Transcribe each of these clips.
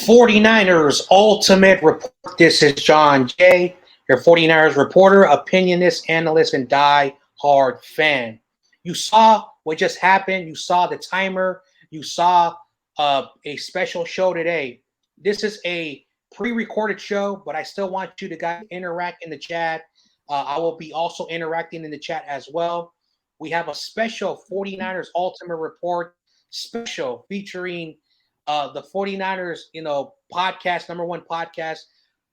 49ers Ultimate Report. This is John Jay, your 49ers reporter, opinionist, analyst, and die-hard fan. You saw what just happened. You saw the timer. You saw a special show today. This is a pre-recorded show, but I still want you to guys interact in the chat. I will be also interacting in the chat as well. We have a special 49ers Ultimate Report special featuring the 49ers, podcast, number one podcast,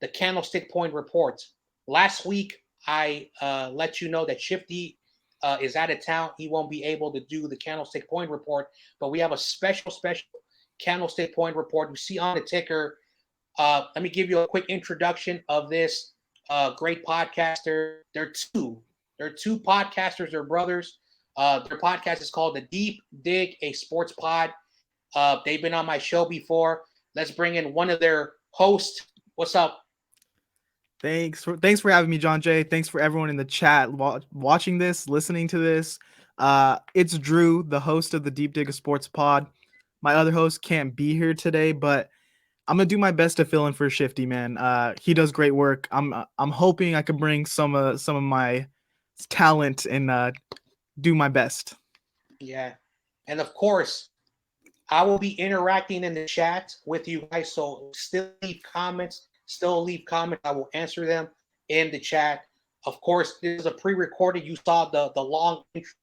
the Candlestick Point Report. Last week, I let you know that Shifty is out of town. He won't be able to do the Candlestick Point Report, but we have a special Candlestick Point Report. You see on the ticker. Let me give you a quick introduction of this great podcaster. They're two podcasters. They're brothers. Their podcast is called The Deep Dig, a sports pod. They've been on my show before. Let's bring in one of their hosts. What's up? Thanks for having me, John Jay. Thanks for everyone in the chat watching this, listening to this. It's Drew, the host of the Deep Dig, a sports pod. My other host can't be here today, but I'm gonna do my best to fill in for Shifty, man. He does great work. I'm hoping I can bring some of my talent and do my best. Yeah, and of course, I will be interacting in the chat with you guys. So still leave comments. I will answer them in the chat. Of course, this is a pre-recorded. You saw the long intro,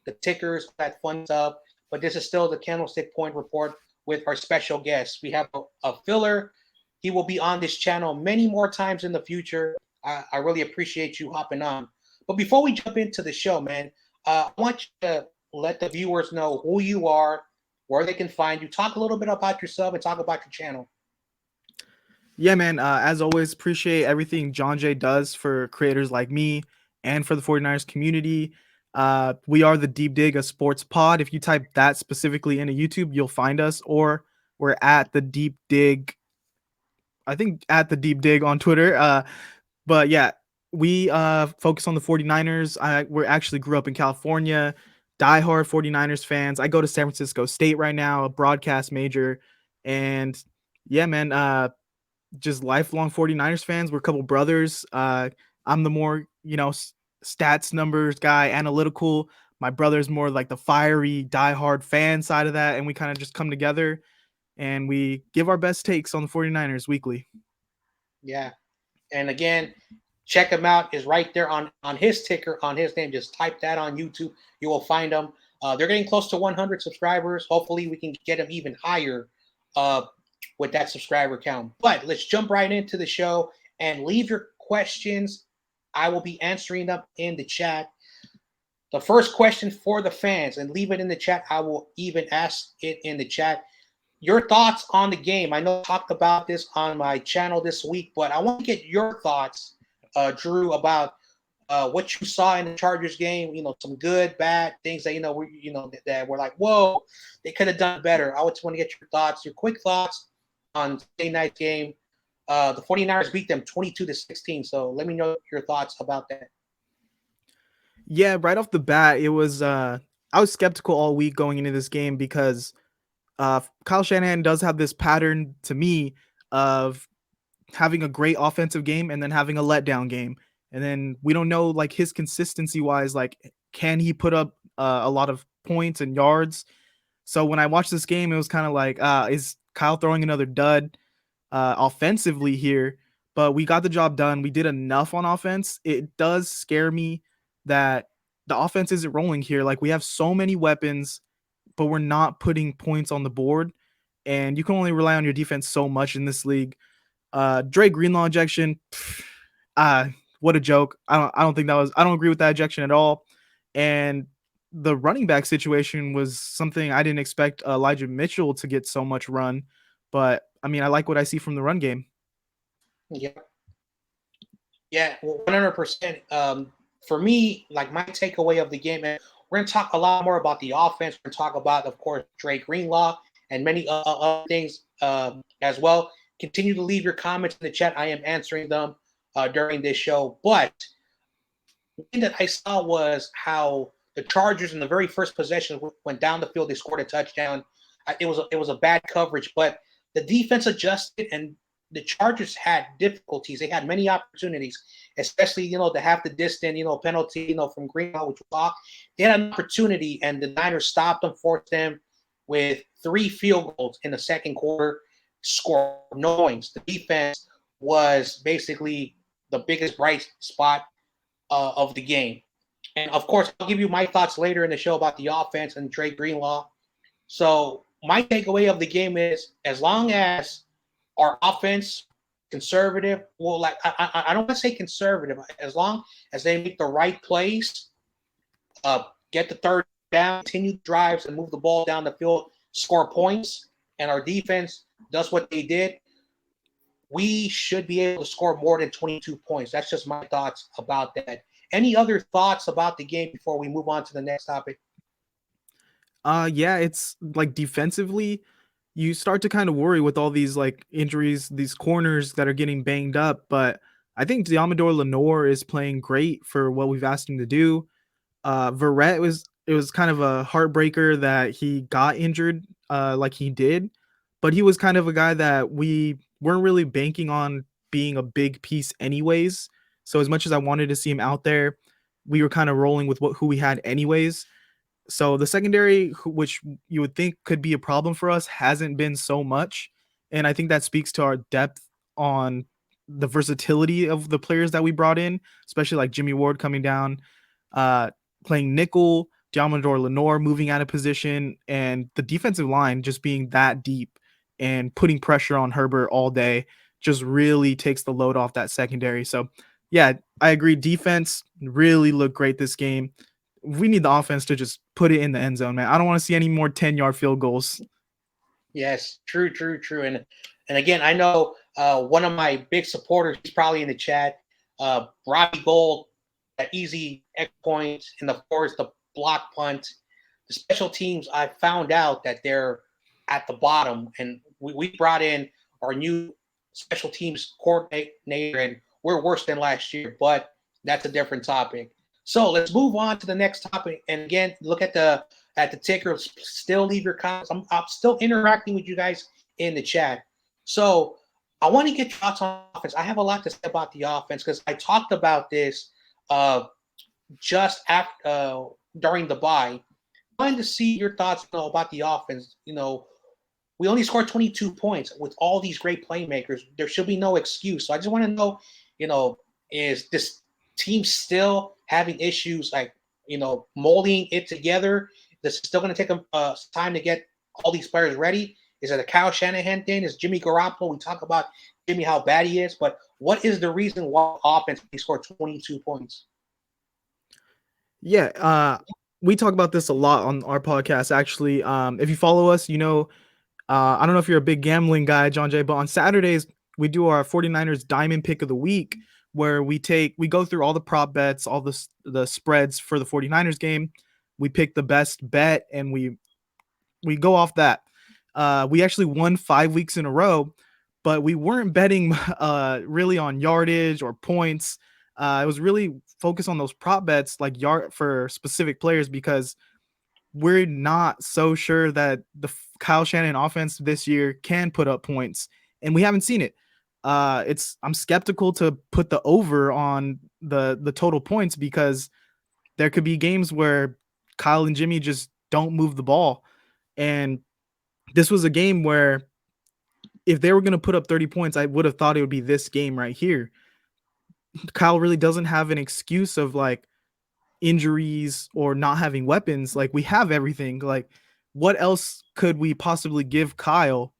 the tickers, that fun stuff. But this is still the Candlestick Point Report with our special guest. We have a filler. He will be on this channel many more times in the future. I really appreciate you hopping on. But before we jump into the show, man, I want you to let the viewers know who you are, where they can find you. Talk a little bit about yourself and talk about your channel. Yeah, man. As always, appreciate everything John Jay does for creators like me and for the 49ers community. We are the Deep Dig, a sports pod. If you type that specifically into YouTube, you'll find us, or we're at the Deep Dig. I think at the Deep Dig on Twitter. But yeah, we focus on the 49ers. We actually grew up in California, diehard 49ers fans. I go to San Francisco State right now, a broadcast major. And yeah, man, just lifelong 49ers fans. We're a couple brothers. I'm the more, stats, numbers guy, analytical. My brother's more like the fiery, diehard fan side of that. And we kind of just come together and we give our best takes on the 49ers weekly. Yeah. And again, check him out. Is right there on his ticker, on his name. Just type that on YouTube. You will find them. They're getting close to 100 subscribers. Hopefully we can get them even higher with that subscriber count. But let's jump right into the show and leave your questions. I will be answering them in the chat. The first question for the fans, and leave it in the chat. I will even ask it in the chat. Your thoughts on the game. I know I talked about this on my channel this week, but I want to get your thoughts, Drew, about what you saw in the Chargers game. Some good, bad things that that were like, whoa, they could have done better. I just want to get your thoughts, your quick thoughts on Sunday night game. The 49ers beat them 22-16. So let me know your thoughts about that. Yeah, right off the bat, it was I was skeptical all week going into this game because Kyle Shanahan does have this pattern to me of having a great offensive game and then having a letdown game. And then we don't know like his consistency wise, like can he put up a lot of points and yards? So when I watched this game, it was kind of like, is Kyle throwing another dud offensively here? But we got the job done. We did enough on offense. It does scare me that the offense isn't rolling here. Like we have so many weapons, but we're not putting points on the board. And you can only rely on your defense so much in this league. Dre Greenlaw ejection, what a joke. I don't agree with that ejection at all. And the running back situation was something I didn't expect Elijah Mitchell to get so much run. But I mean, I like what I see from the run game. Yeah, 100%. For me, like my takeaway of the game, and we're going to talk a lot more about the offense. We're going to talk about, of course, Dre Greenlaw and many other things as well. Continue to leave your comments in the chat. I am answering them during this show. But the thing that I saw was how the Chargers in the very first possession went down the field. They scored a touchdown. It was a bad coverage, but the defense adjusted, and the Chargers had difficulties. They had many opportunities, especially to have the distant penalty from Greenlaw, which was off. They had an opportunity, and the Niners stopped them, forced them with 3 field goals in the second quarter. Score no points. The defense was basically the biggest bright spot of the game. And of course, I'll give you my thoughts later in the show about the offense and Dre Greenlaw. So my takeaway of the game is, as long as our offense conservative, well, like I don't want to say conservative, as long as they make the right plays, get the third down, continue drives, and move the ball down the field, score points, and our defense does what they did, we should be able to score more than 22 points. That's just my thoughts about that. Any other thoughts about the game before we move on to the next topic? Yeah, it's like defensively, you start to kind of worry with all these like injuries, these corners that are getting banged up. But I think Diamador Lenore is playing great for what we've asked him to do. Verrett it was kind of a heartbreaker that he got injured like he did, but he was kind of a guy that we weren't really banking on being a big piece anyways. So as much as I wanted to see him out there, we were kind of rolling with who we had anyways. So the secondary, which you would think could be a problem for us, hasn't been so much, and I think that speaks to our depth on the versatility of the players that we brought in, especially like Jimmy Ward coming down, uh, playing nickel, Diamador Lenore moving out of position, and the defensive line just being that deep and putting pressure on Herbert all day just really takes the load off that secondary. So, yeah, I agree. Defense really looked great this game. We need the offense to just put it in the end zone, man. I don't want to see any more 10-yard field goals. Yes, true. And again, I know one of my big supporters, he's probably in the chat, Robbie Gold, that easy X point in the forest, the block punt. The special teams, I found out that they're at the bottom, and we brought in our new special teams coordinator, and we're worse than last year, but that's a different topic. So let's move on to the next topic. And again, look at the ticker. Still leave your comments. I'm still interacting with you guys in the chat. So I want to get your thoughts on offense. I have a lot to say about the offense because I talked about this just after during the bye. I wanted to see your thoughts about the offense. We only scored 22 points with all these great playmakers. There should be no excuse. So I just want to know, is this team still having issues like, molding it together? This is still going to take them time to get all these players ready. Is it a Kyle Shanahan thing? Is Jimmy Garoppolo? We talk about Jimmy, how bad he is, but what is the reason why offense scored 22 points? Yeah, we talk about this a lot on our podcast, actually. If you follow us, I don't know if you're a big gambling guy, John Jay, but on Saturdays, we do our 49ers Diamond Pick of the Week, where we go through all the prop bets, all the spreads for the 49ers game. We pick the best bet, and we go off that. We actually won 5 weeks in a row, but we weren't betting really on yardage or points. It was really focused on those prop bets, like yard for specific players, because we're not so sure that the Kyle Shanahan offense this year can put up points, and we haven't seen it. I'm skeptical to put the over on the total points because there could be games where Kyle and Jimmy just don't move the ball. And this was a game where if they were going to put up 30 points, I would have thought it would be this game right here. Kyle really doesn't have an excuse of like injuries or not having weapons. Like, we have everything. Like, what else could we possibly give Kyle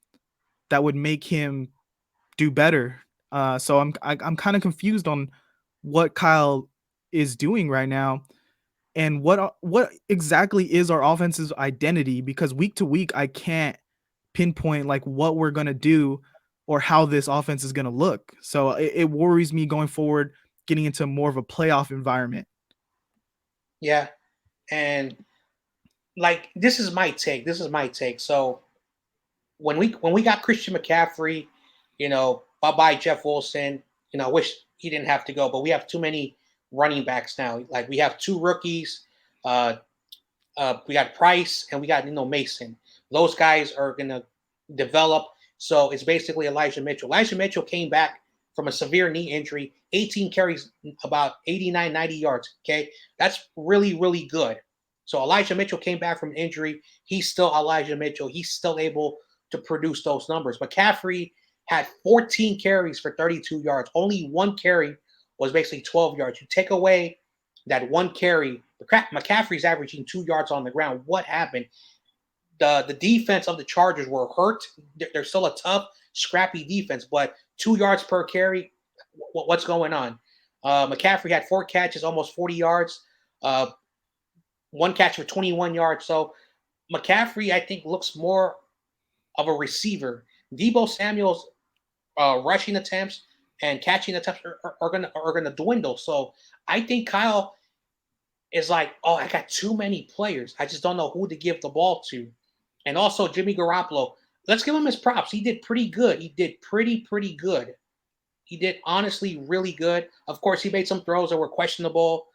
that would make him do better? So I'm kind of confused on what Kyle is doing right now, and what exactly is our offense's identity, because week to week I can't pinpoint like what we're going to do or how this offense is going to look. So it worries me going forward, getting into more of a playoff environment. Yeah. And like, this is my take. So when we got Christian McCaffrey, bye-bye Jeff Wilson. I wish he didn't have to go, but we have too many running backs now. Like, we have 2 rookies. We got Price and we got Mason. Those guys are gonna develop. So it's basically Elijah Mitchell. Elijah Mitchell came back from a severe knee injury, 18 carries, about 89, 90 yards. Okay. That's really, really good. So Elijah Mitchell came back from injury. He's still Elijah Mitchell. He's still able to produce those numbers. McCaffrey had 14 carries for 32 yards. Only one carry was basically 12 yards. You take away that one carry, McCaffrey's averaging 2 yards on the ground. What happened? The defense of the Chargers were hurt. They're still a tough, scrappy defense, but 2 yards per carry. What's going on? McCaffrey had 4 catches, almost 40 yards. One catch for 21 yards. So McCaffrey, I think, looks more of a receiver. Deebo Samuel's rushing attempts and catching attempts are gonna dwindle. So I think Kyle is like, oh, I got too many players. I just don't know who to give the ball to. And also Jimmy Garoppolo. Let's give him his props. He did pretty good. He did pretty good. He did honestly really good. Of course, he made some throws that were questionable.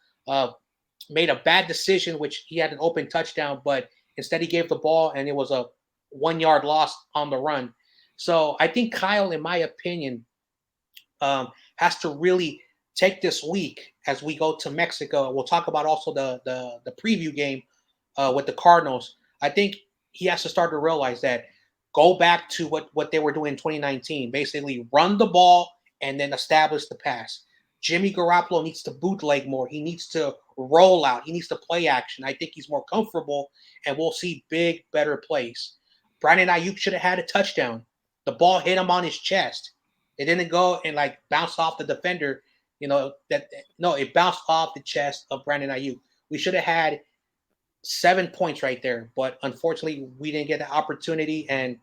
Made a bad decision, which he had an open touchdown, but instead he gave the ball and it was a 1 yard loss on the run. So I think Kyle, in my opinion, has to really take this week as we go to Mexico. We'll talk about also the preview game with the Cardinals. I think he has to start to realize that go back to what they were doing in 2019. Basically, run the ball and then establish the pass. Jimmy Garoppolo needs to bootleg more. He needs to roll out. He needs to play action. I think he's more comfortable, and we'll see big, better plays. Brandon Ayuk should have had a touchdown. The ball hit him on his chest. It didn't go and like bounce off the defender. It bounced off the chest of Brandon Ayuk. We should have had 7 points right there, but unfortunately, we didn't get the opportunity. And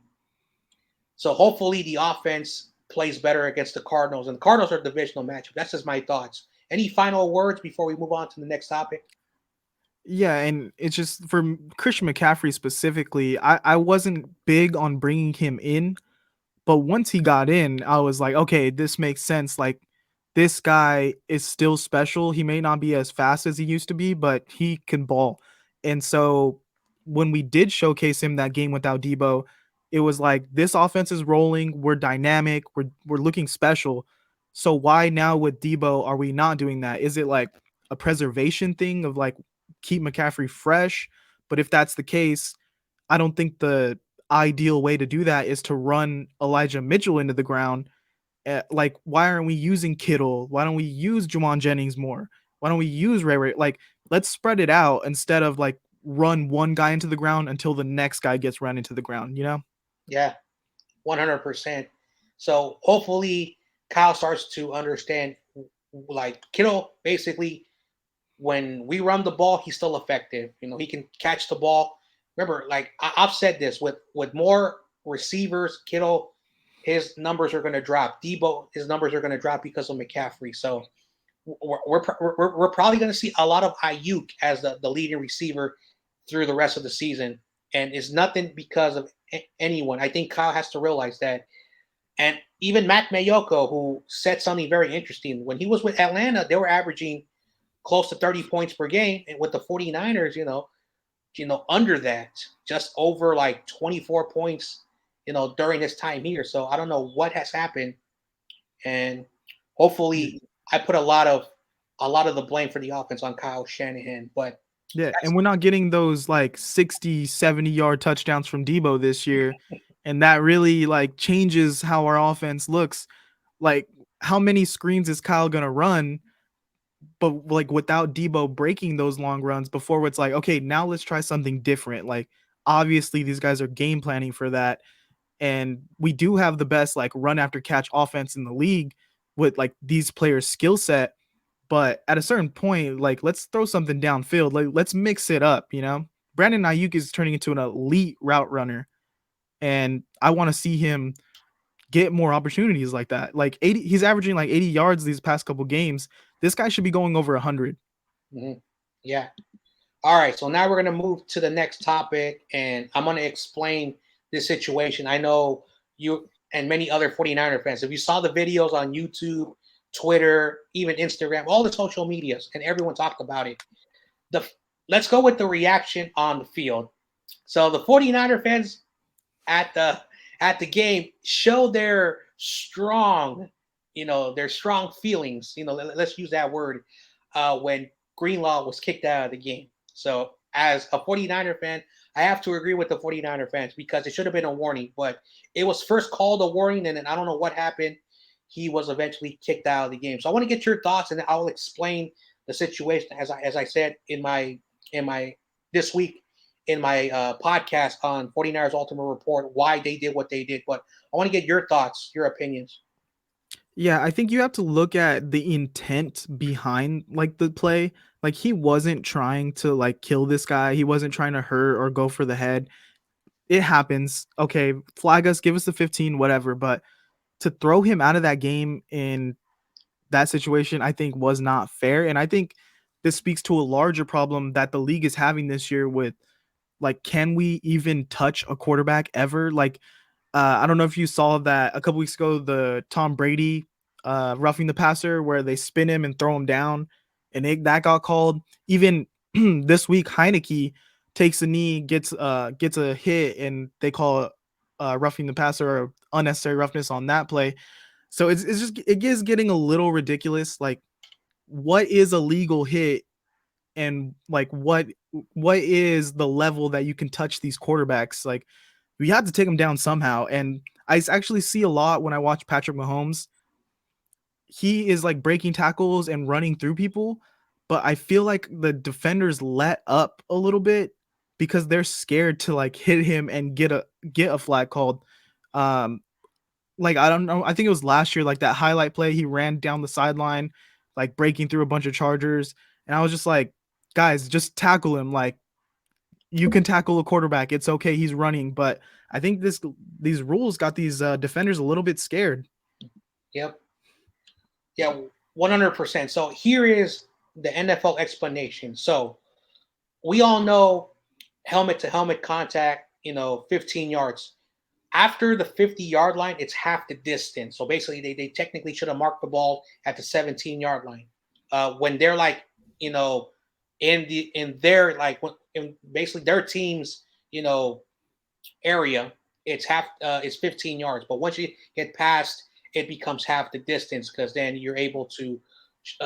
so hopefully the offense plays better against the Cardinals. And the Cardinals are a divisional matchup. That's just my thoughts. Any final words before we move on to the next topic? Yeah, and it's just for Christian McCaffrey specifically, I wasn't big on bringing him in, but once he got in, I was like, okay, this makes sense. Like, this guy is still special. He may not be as fast as he used to be, but he can ball. And so when we did showcase him that game without Debo, it was like, this offense is rolling. We're dynamic. We're looking special. So why now with Debo are we not doing that? Is it like a preservation thing of like keep McCaffrey fresh? But if that's the case, I don't think the ideal way to do that is to run Elijah Mitchell into the ground. Like, why aren't we using Kittle? Why don't we use Juwan Jennings more? Why don't we use Ray? Like, let's spread it out instead of like run one guy into the ground until the next guy gets run into the ground, you know? Yeah, 100%. So hopefully Kyle starts to understand, like Kittle, basically, when we run the ball, he's still effective. He can catch the ball. Remember, like I've said this, with more receivers, Kittle, his numbers are going to drop. Debo, his numbers are going to drop because of McCaffrey. So we're probably going to see a lot of Ayuk as the leading receiver through the rest of the season. And it's nothing because of anyone. I think Kyle has to realize that. And even Matt Mayoko, who said something very interesting, when he was with Atlanta, they were averaging close to 30 points per game. And with the 49ers, under that, just over like 24 points, during his time here. So I don't know what has happened. And hopefully I put a lot of the blame for the offense on Kyle Shanahan. But yeah, and we're not getting those like 60, 70-yard touchdowns from Debo this year. And that really like changes how our offense looks. Like, how many screens is Kyle gonna run? But like without Debo breaking those long runs before, it's like, okay, now let's try something different. Like, obviously these guys are game planning for that. And we do have the best like run after catch offense in the league with like these players' skill set. But at a certain point, like, let's throw something downfield. Like, let's mix it up, you know? Brandon Ayuk is turning into an elite route runner. And I want to see him get more opportunities like that. Like, he's averaging like 80 yards these past couple games. This guy should be going over 100. Mm-hmm. Yeah. All right. So now we're going to move to the next topic, and I'm going to explain this situation. I know you and many other 49er fans, if you saw the videos on YouTube, Twitter, even Instagram, all the social medias, and everyone talked about it. Let's go with the reaction on the field. So the 49er fans at at the game show their strong, their strong feelings. Let's use that word when Greenlaw was kicked out of the game. So as a 49er fan, I have to agree with the 49er fans because it should have been a warning, but it was first called a warning, and then I don't know what happened. He was eventually kicked out of the game. So I want to get your thoughts, and I'll explain the situation as I said in my this week in my podcast on 49ers Ultimate Report why they did what they did. But I want to get your thoughts, your opinions. Yeah, I think you have to look at the intent behind like the play. Like he wasn't trying to like kill this guy. He wasn't trying to hurt or go for the head. It happens. Okay, flag us, give us the 15, whatever. But to throw him out of that game in that situation, I think was not fair. And I think this speaks to a larger problem that the league is having this year with like, can we even touch a quarterback ever? Like, I don't know if you saw that a couple weeks ago, the Tom Brady roughing the passer where they spin him and throw him down, and that got called. Even this week, Heineke takes a knee, gets a hit, and they call roughing the passer or unnecessary roughness on that play. So it's just it is getting a little ridiculous. Like, what is a legal hit, and like what is the level that you can touch these quarterbacks? Like, we had to take them down somehow. And I actually see a lot when I watch Patrick Mahomes. He is like breaking tackles and running through people, but I feel like the defenders let up a little bit because they're scared to like hit him and get a flag called. Um, like I don't know, I think it was last year, like that highlight play, he ran down the sideline, like breaking through a bunch of Chargers, and I was just like, guys, just tackle him. Like, you can tackle a quarterback. It's okay. He's running. But I think these rules got these defenders a little bit scared. Yep. Yeah, 100%. So here is the NFL explanation. So we all know helmet to helmet contact, 15 yards. After the 50-yard line, it's half the distance. So basically, they technically should have marked the ball at the 17-yard line. When they're like, in their like in basically their team's area, it's 15 yards. But once you get past, it becomes half the distance because then you're able to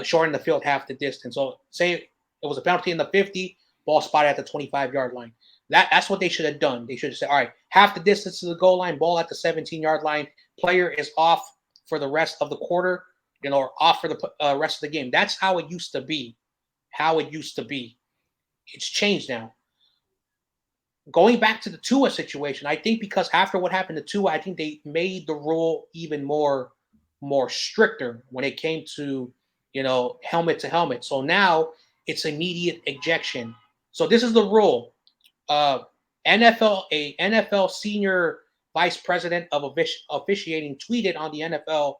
shorten the field half the distance. So say it was a penalty in the 50, ball spotted at the 25-yard line. That's what they should have done. They should have said, all right, half the distance to the goal line, ball at the 17-yard line, player is off for the rest of the quarter, or off for the rest of the game. That's how it used to be. It's changed now. Going back to the Tua situation, I think because after what happened to Tua, I think they made the rule even more stricter when it came to helmet to helmet. So now it's immediate ejection. So this is the rule. NFL senior vice president of officiating tweeted on the NFL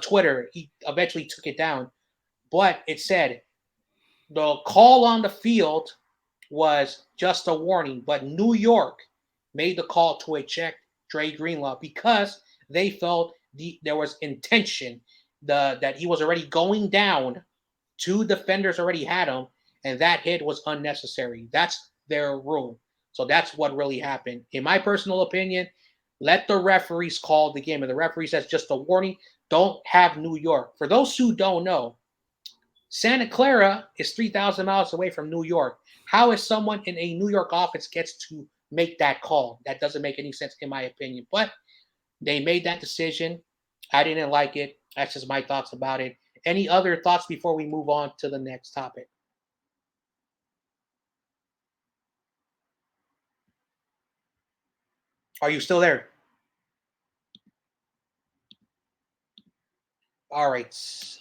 Twitter. He eventually took it down, but it said the call on the field was just a warning, but New York made the call to eject Dre Greenlaw because they felt there was intention, that he was already going down. Two defenders already had him, and that hit was unnecessary. That's their rule. So that's what really happened. In my personal opinion, let the referees call the game. And the referee says just a warning, don't have New York. For those who don't know, Santa Clara is 3,000 miles away from New York. How is someone in a New York office gets to make that call? That doesn't make any sense in my opinion. But they made that decision. I didn't like it. That's just my thoughts about it. Any other thoughts before we move on to the next topic? Are you still there? All right.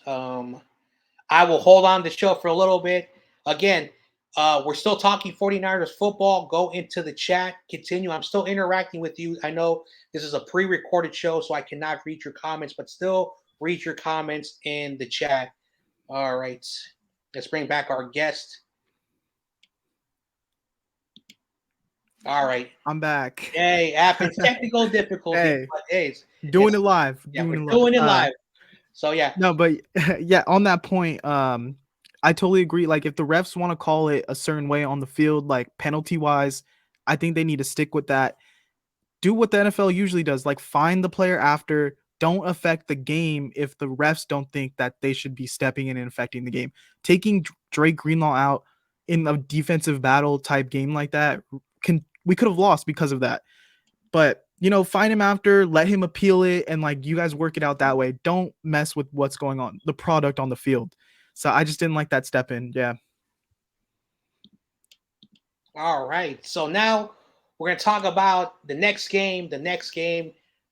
I will hold on the show for a little bit. Again, we're still talking 49ers football. Go into the chat. Continue. I'm still interacting with you. I know this is a pre-recorded show, so I cannot read your comments, but still read your comments in the chat. All right. Let's bring back our guest. All right. I'm back. Hey, after technical difficulties, Hey, but hey, doing it live. Yeah, we're doing it live. So yeah. No, but yeah, on that point, I totally agree. Like, if the refs want to call it a certain way on the field, like penalty wise, I think they need to stick with that. do what the NFL usually does, like find the player after. Don't affect the game if the refs don't think that they should be stepping in and affecting the game. Taking Drake Greenlaw out in a defensive battle type game like that, we could have lost because of that. But find him after, let him appeal it, and like you guys work it out that way. Don't mess with what's going on, the product on the field. So I just didn't like that step in. Yeah. All right. So now we're going to talk about the next game.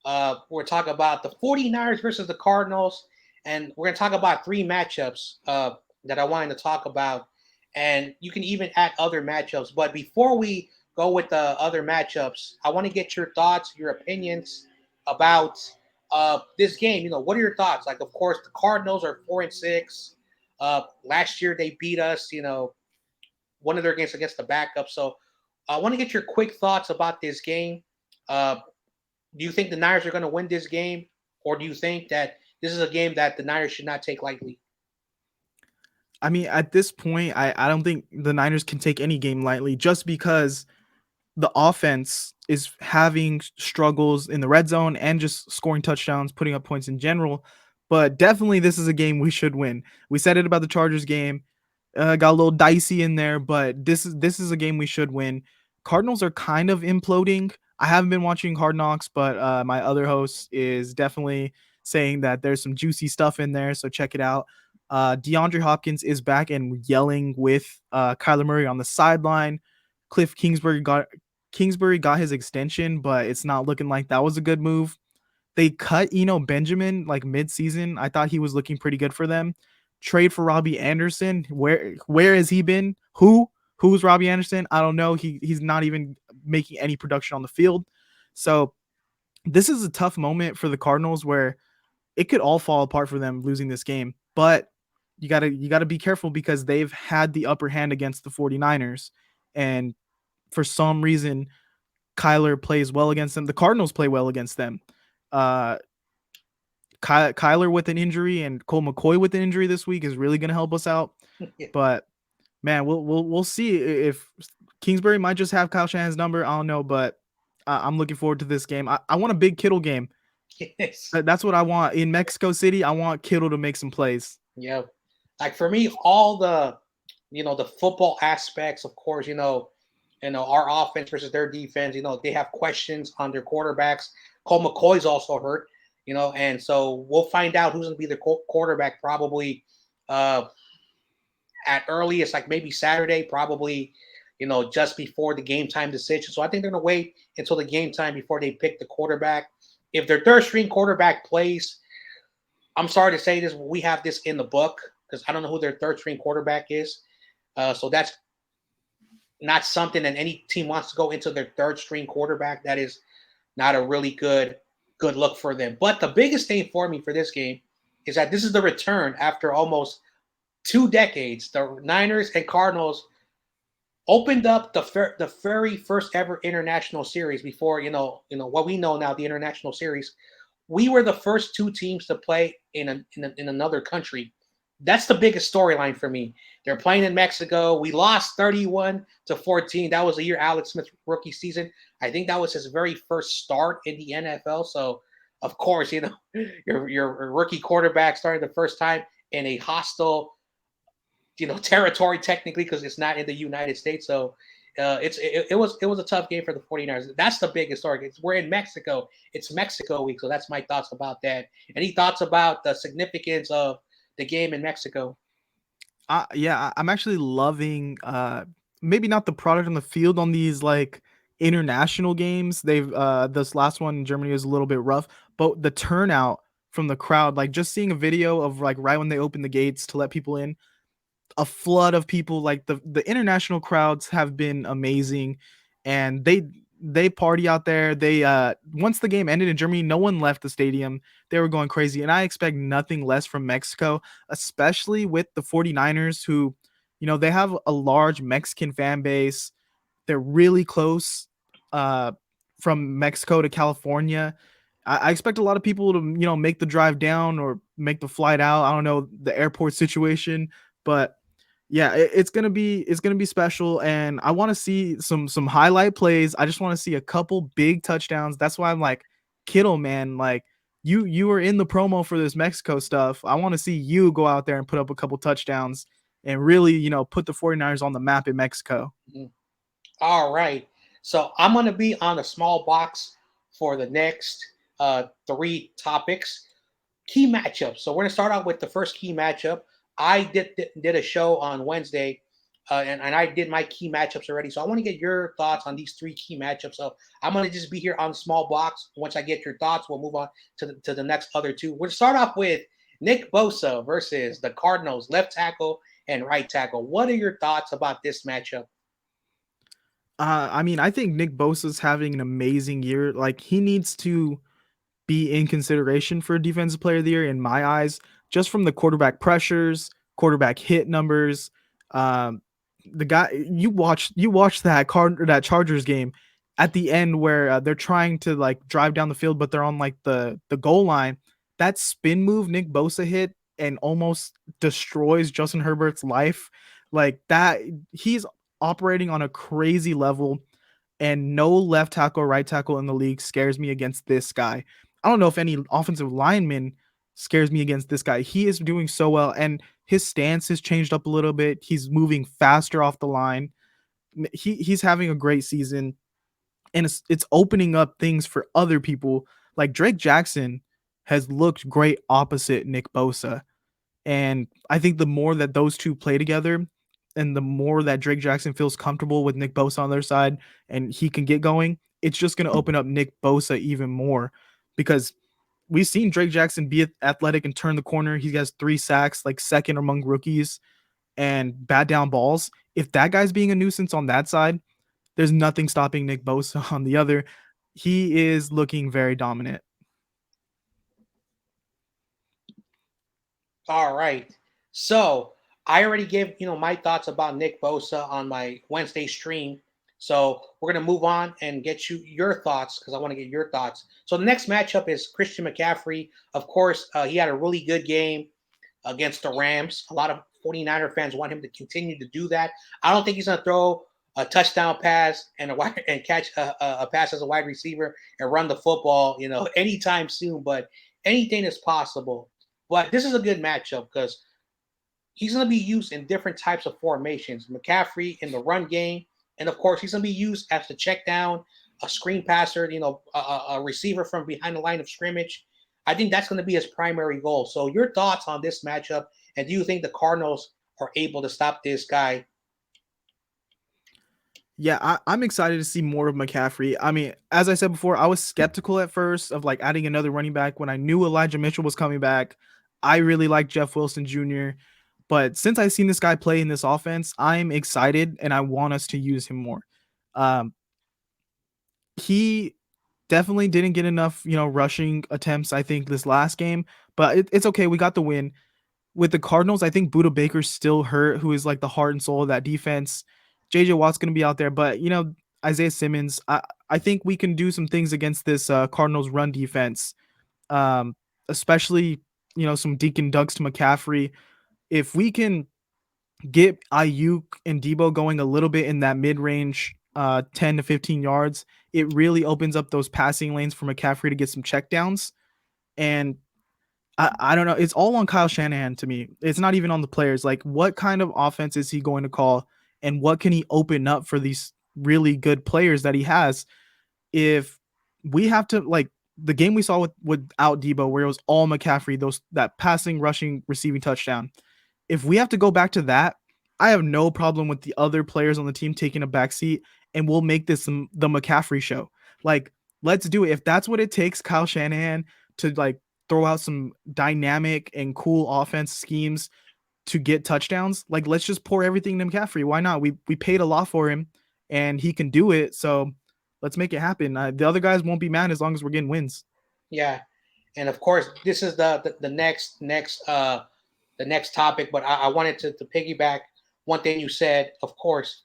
We're talking about the 49ers versus the Cardinals. And we're going to talk about three matchups that I wanted to talk about. And you can even add other matchups. But before we go with the other matchups, I want to get your thoughts, your opinions about this game. What are your thoughts? Like, of course, the Cardinals are 4-6. Last year they beat us, one of their games against the backup. So I want to get your quick thoughts about this game. Do you think the Niners are going to win this game, or do you think that this is a game that the Niners should not take lightly? I mean, at this point, I don't think the Niners can take any game lightly just because the offense is having struggles in the red zone and just scoring touchdowns, putting up points in general. But definitely, this is a game we should win. We said it about the Chargers game. Got a little dicey in there, but this is a game we should win. Cardinals are kind of imploding. I haven't been watching Hard Knocks, but my other host is definitely saying that there's some juicy stuff in there, so check it out. DeAndre Hopkins is back and yelling with Kyler Murray on the sideline. Cliff Kingsbury got his extension, but it's not looking like that was a good move. They cut Benjamin like mid-season. I thought he was looking pretty good for them. Trade for Robbie Anderson. Where has he been? Who's Robbie Anderson? I don't know. He's not even making any production on the field. So this is a tough moment for the Cardinals where it could all fall apart for them losing this game. But you gotta be careful because they've had the upper hand against the 49ers. And for some reason, Kyler plays well against them. The Cardinals play well against them. Kyler with an injury and Cole McCoy with an injury this week is really going to help us out. But man, we'll see if Kingsbury might just have Kyle Shanahan's number. I don't know, but I'm looking forward to this game. I want a big Kittle game. Yes. That's what I want in Mexico City. I want Kittle to make some plays. Yeah. Like for me, all the the football aspects, of course, our offense versus their defense, they have questions on their quarterbacks. Cole McCoy's also hurt, and so we'll find out who's going to be the quarterback probably at earliest, like maybe Saturday, probably, just before the game time decision. So I think they're going to wait until the game time before they pick the quarterback. If their third string quarterback plays, I'm sorry to say this, we have this in the book because I don't know who their third string quarterback is. So that's not something that any team wants to go into their third string quarterback. That is not a really good look for them. But the biggest thing for me for this game is that this is the return after almost 2 decades. The Niners and Cardinals opened up the very first ever international series before, what we know now, the international series. We were the first 2 teams to play in another country. That's the biggest storyline for me. They're playing in Mexico. We lost 31-14. That was the year Alex Smith's rookie season. I think that was his very first start in the NFL. So, of course, your rookie quarterback starting the first time in a hostile, territory technically because it's not in the United States. So it was a tough game for the 49ers. We're the biggest story. We're in Mexico. It's Mexico week. So that's my thoughts about that. Any thoughts about the significance of the game in Mexico? Yeah, I'm actually loving maybe not the product on the field on these like international games. They've this last one in Germany was a little bit rough, but the turnout from the crowd, like just seeing a video of like right when they open the gates to let people in, a flood of people. Like the international crowds have been amazing, and they party out there. They once the game ended in Germany, no one left the stadium. They were going crazy, and I expect nothing less from Mexico, especially with the 49ers who, they have a large Mexican fan base. They're really close from Mexico to California. I expect a lot of people to, make the drive down or make the flight out. I don't know the airport situation, but Yeah, it's gonna be special, and I want to see some highlight plays. I just want to see a couple big touchdowns. That's why I'm like, Kittle, man, like you were in the promo for this Mexico stuff. I want to see you go out there and put up a couple touchdowns and really, put the 49ers on the map in Mexico. Mhm. All right. So I'm going to be on a small box for the next three topics. Key matchups. So we're going to start out with the first key matchup. I did a show on Wednesday, and I did my key matchups already. So I want to get your thoughts on these three key matchups. So I'm going to just be here on small box. Once I get your thoughts, we'll move on to the next other two. We'll start off with Nick Bosa versus the Cardinals, left tackle and right tackle. What are your thoughts about this matchup? I mean, I think Nick Bosa's having an amazing year. Like he needs to be in consideration for defensive player of the year in my eyes, just from the quarterback pressures, quarterback hit numbers. Um, the guy you watch that Chargers game at the end where they're trying to like drive down the field, but they're on like the goal line. That spin move Nick Bosa hit and almost destroys Justin Herbert's life. Like that, he's operating on a crazy level, and no left tackle or right tackle in the league scares me against this guy. I don't know if any offensive lineman scares me against this guy. He is doing so well, and his stance has changed up a little bit. He's moving faster off the line. He's having a great season, and it's opening up things for other people. Like Drake Jackson has looked great opposite Nick Bosa. And I think the more that those two play together and the more that Drake Jackson feels comfortable with Nick Bosa on their side and he can get going, it's just going to open up Nick Bosa even more because we've seen Drake Jackson be athletic and turn the corner. He has 3 sacks, like second among rookies, and bad down balls. If that guy's being a nuisance on that side, there's nothing stopping Nick Bosa on the other. He is looking very dominant. All right. So I already gave my thoughts about Nick Bosa on my Wednesday stream. So we're gonna move on and get your thoughts because I want to get your thoughts. So the next matchup is Christian McCaffrey. Of course, he had a really good game against the Rams. A lot of 49er fans want him to continue to do that. I don't think he's gonna throw a touchdown pass and and catch a pass as a wide receiver and run the football, anytime soon. But anything is possible. But this is a good matchup because he's going to be used in different types of formations. McCaffrey in the run game, and of course, he's going to be used as a check down, a screen passer, a receiver from behind the line of scrimmage. I think that's going to be his primary goal. So, your thoughts on this matchup, and do you think the Cardinals are able to stop this guy? Yeah, I'm excited to see more of McCaffrey. I mean, as I said before, I was skeptical at first of like adding another running back when I knew Elijah Mitchell was coming back. I really like Jeff Wilson Jr., but since I've seen this guy play in this offense, I'm excited and I want us to use him more. Um, he definitely didn't get enough, rushing attempts, I think, this last game, but it's okay. We got the win. With the Cardinals, I think Buda Baker's still hurt, who is like the heart and soul of that defense. JJ Watt's going to be out there, but Isaiah Simmons, I think we can do some things against this Cardinals run defense, um, especially some Deacon Dunks to McCaffrey. If we can get Ayuk and Debo going a little bit in that mid range, 10 to 15 yards, it really opens up those passing lanes for McCaffrey to get some checkdowns. And I don't know. It's all on Kyle Shanahan to me. It's not even on the players. Like, what kind of offense is he going to call, and what can he open up for these really good players that he has? If we have to like the game we saw without Debo, where it was all McCaffrey, that passing, rushing, receiving touchdown. If we have to go back to that, I have no problem with the other players on the team taking a back seat, and we'll make this the McCaffrey show. Like, let's do it. If that's what it takes, Kyle Shanahan to like throw out some dynamic and cool offense schemes to get touchdowns, like let's just pour everything to McCaffrey. Why not? We paid a lot for him, and he can do it. So let's make it happen. The other guys won't be mad as long as we're getting wins. Yeah, and of course, this is the next topic. But I wanted to piggyback one thing you said. Of course,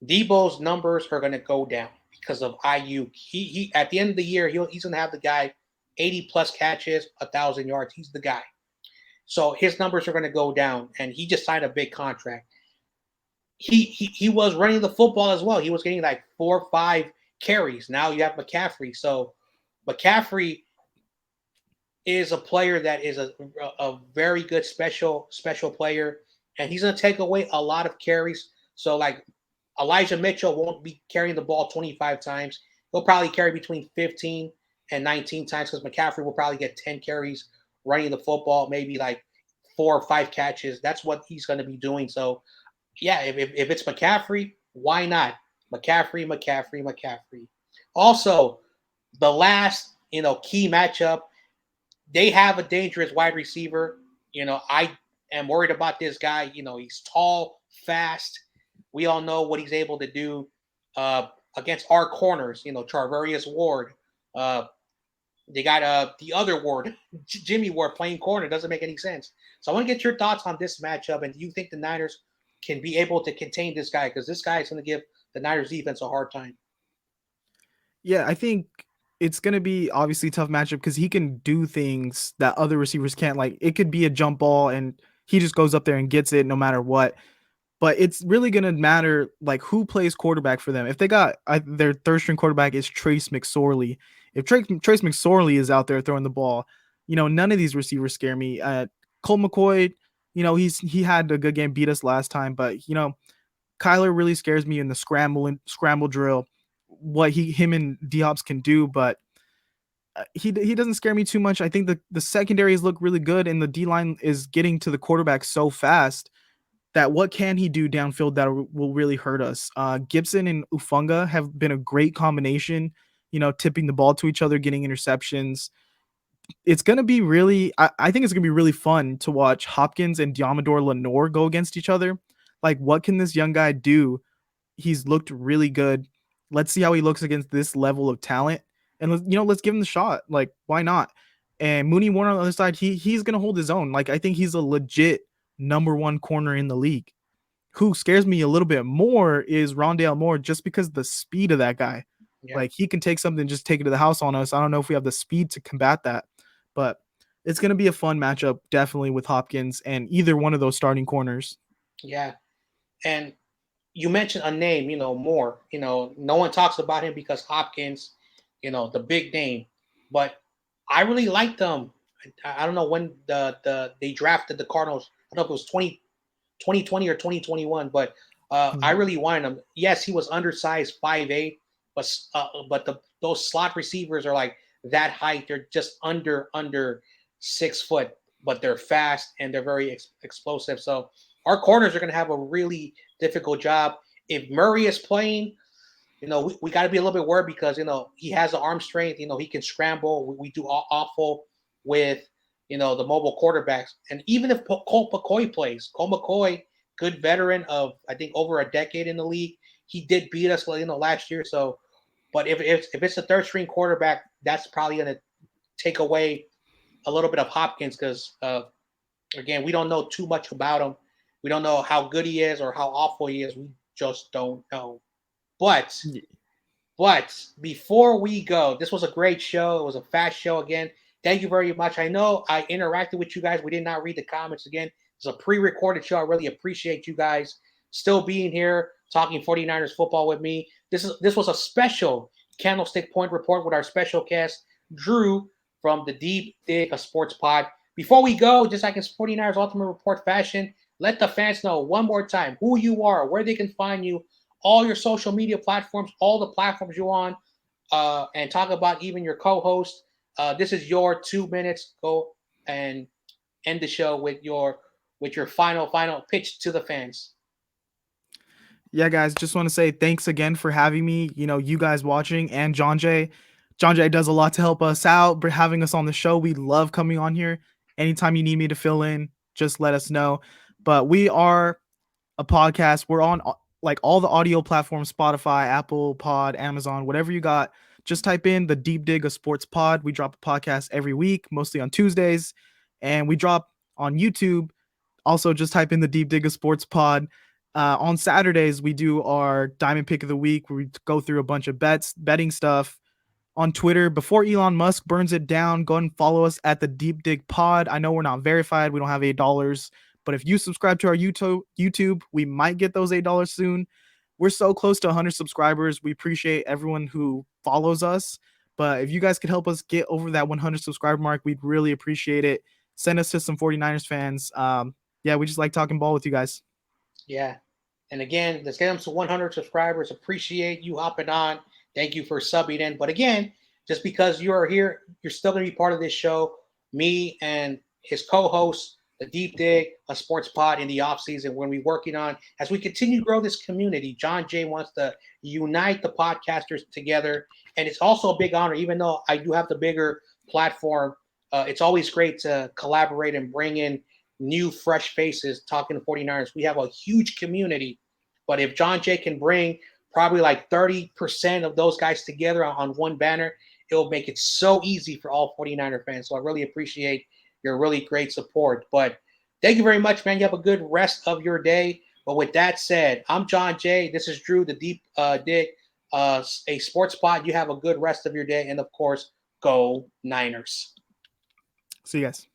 Debo's numbers are going to go down because of IU. He at the end of the year, he's going to have the guy 80 plus catches, 1,000 yards. He's the guy. So his numbers are going to go down, and he just signed a big contract. he was running the football as well. He was getting like 4 or 5 carries. Now you have McCaffrey. So McCaffrey is a player that is a very good special player, and he's going to take away a lot of carries. So like Elijah Mitchell won't be carrying the ball 25 times. He'll probably carry between 15 and 19 times because McCaffrey will probably get 10 carries running the football, maybe like 4 or 5 catches. That's what he's going to be doing. So yeah, if it's McCaffrey, why not? McCaffrey. Also, the last key matchup, they have a dangerous wide receiver. I am worried about this guy. He's tall, fast. We all know what he's able to do against our corners. Charvarius Ward. Uh, they got the other Ward, Jimmy Ward, playing corner. Doesn't make any sense. So I want to get your thoughts on this matchup. And do you think the Niners can be able to contain this guy? Because this guy is going to give the Niners defense a hard time. Yeah, I think it's going to be obviously a tough matchup because he can do things that other receivers can't. Like, it could be a jump ball and he just goes up there and gets it no matter what. But it's really going to matter like who plays quarterback for them. If they got their third string quarterback is Trace McSorley. If Trace McSorley is out there throwing the ball, none of these receivers scare me. Colt McCoy, he had a good game, beat us last time, but Kyler really scares me in the scramble drill. What him and D-Hops can do, but he doesn't scare me too much. I think the secondaries look really good, and the D-line is getting to the quarterback so fast that what can he do downfield that will really hurt us. Gibson and Ufunga have been a great combination, tipping the ball to each other, getting interceptions. It's going to be really, I think it's going to be really fun to watch Hopkins and Diamador Lenore go against each other. Like, what can this young guy do? He's looked really good. Let's see how he looks against this level of talent. And let's give him the shot. Like, why not? And Mooney Warren on the other side, he's going to hold his own. Like, I think he's a legit number one corner in the league. Who scares me a little bit more is Rondale Moore, just because the speed of that guy. Yeah. Like, he can take something, just take it to the house on us. I don't know if we have the speed to combat that, but it's going to be a fun matchup, definitely, with Hopkins and either one of those starting corners. Yeah. And you mentioned a name, Moore. No one talks about him because Hopkins, the big name. But I really liked them. I don't know when they drafted the Cardinals. I don't know if it was 2020 or 2021, but I really wanted him. Yes, he was undersized, 5'8", but those slot receivers are like that height. They're just under 6 foot, but they're fast and they're very explosive. So our corners are going to have a really difficult job. If Murray is playing, we got to be a little bit worried because, he has the arm strength. He can scramble. We do awful with, the mobile quarterbacks. And even if Colt McCoy plays, Colt McCoy, good veteran of, I think, over a decade in the league. He did beat us, last year. So, but if it's a third string quarterback, that's probably going to take away a little bit of Hopkins because, again, we don't know too much about him. We don't know how good he is or how awful he is. We just don't know. But before we go, this was a great show. It was a fast show again. Thank you very much. I know I interacted with you guys. We did not read the comments again. It's a pre-recorded show. I really appreciate you guys still being here, talking 49ers football with me. This was a special Candlestick Point Report with our special guest, Drew, from the Deep Dig, a sports pod. Before we go, just like in 49ers Ultimate Report fashion, let the fans know one more time who you are, where they can find you, all your social media platforms, all the platforms you're on, and talk about even your co-host. This is your 2 minutes. Go and end the show with your final pitch to the fans. Yeah, guys, just want to say thanks again for having me. You guys watching, and John Jay. John Jay does a lot to help us out, having us on the show. We love coming on here. Anytime you need me to fill in, just let us know. But we are a podcast. We're on like all the audio platforms, Spotify, Apple Pod, Amazon, whatever you got. Just type in the Deep Dig, a sports pod. We drop a podcast every week, mostly on Tuesdays. And we drop on YouTube. Also, just type in the Deep Dig, a sports pod. On Saturdays, we do our Diamond Pick of the Week, where we go through a bunch of betting stuff. On Twitter, before Elon Musk burns it down, go and follow us at the Deep Dig Pod. I know we're not verified. We don't have $8, But if you subscribe to our YouTube, we might get those $8 soon. We're so close to 100 subscribers. We appreciate everyone who follows us. But if you guys could help us get over that 100 subscriber mark, we'd really appreciate it. Send us to some 49ers fans. Yeah, we just like talking ball with you guys. Yeah. And again, let's get them to 100 subscribers. Appreciate you hopping on. Thank you for subbing in. But again, just because you are here, you're still going to be part of this show. Me and his co-host, The Deep Dig, a sports pod in the offseason, when we're working on, as we continue to grow this community, John Jay wants to unite the podcasters together. And it's also a big honor, even though I do have the bigger platform. It's always great to collaborate and bring in new, fresh faces talking to 49ers. We have a huge community. But if John Jay can bring probably like 30% of those guys together on one banner, it'll make it so easy for all 49er fans. So I really appreciate your really great support. But thank you very much, man. You have a good rest of your day. But with that said, I'm John Jay. This is Drew, the Deep Dig, a sports pod. You have a good rest of your day. And of course, go Niners. See you guys.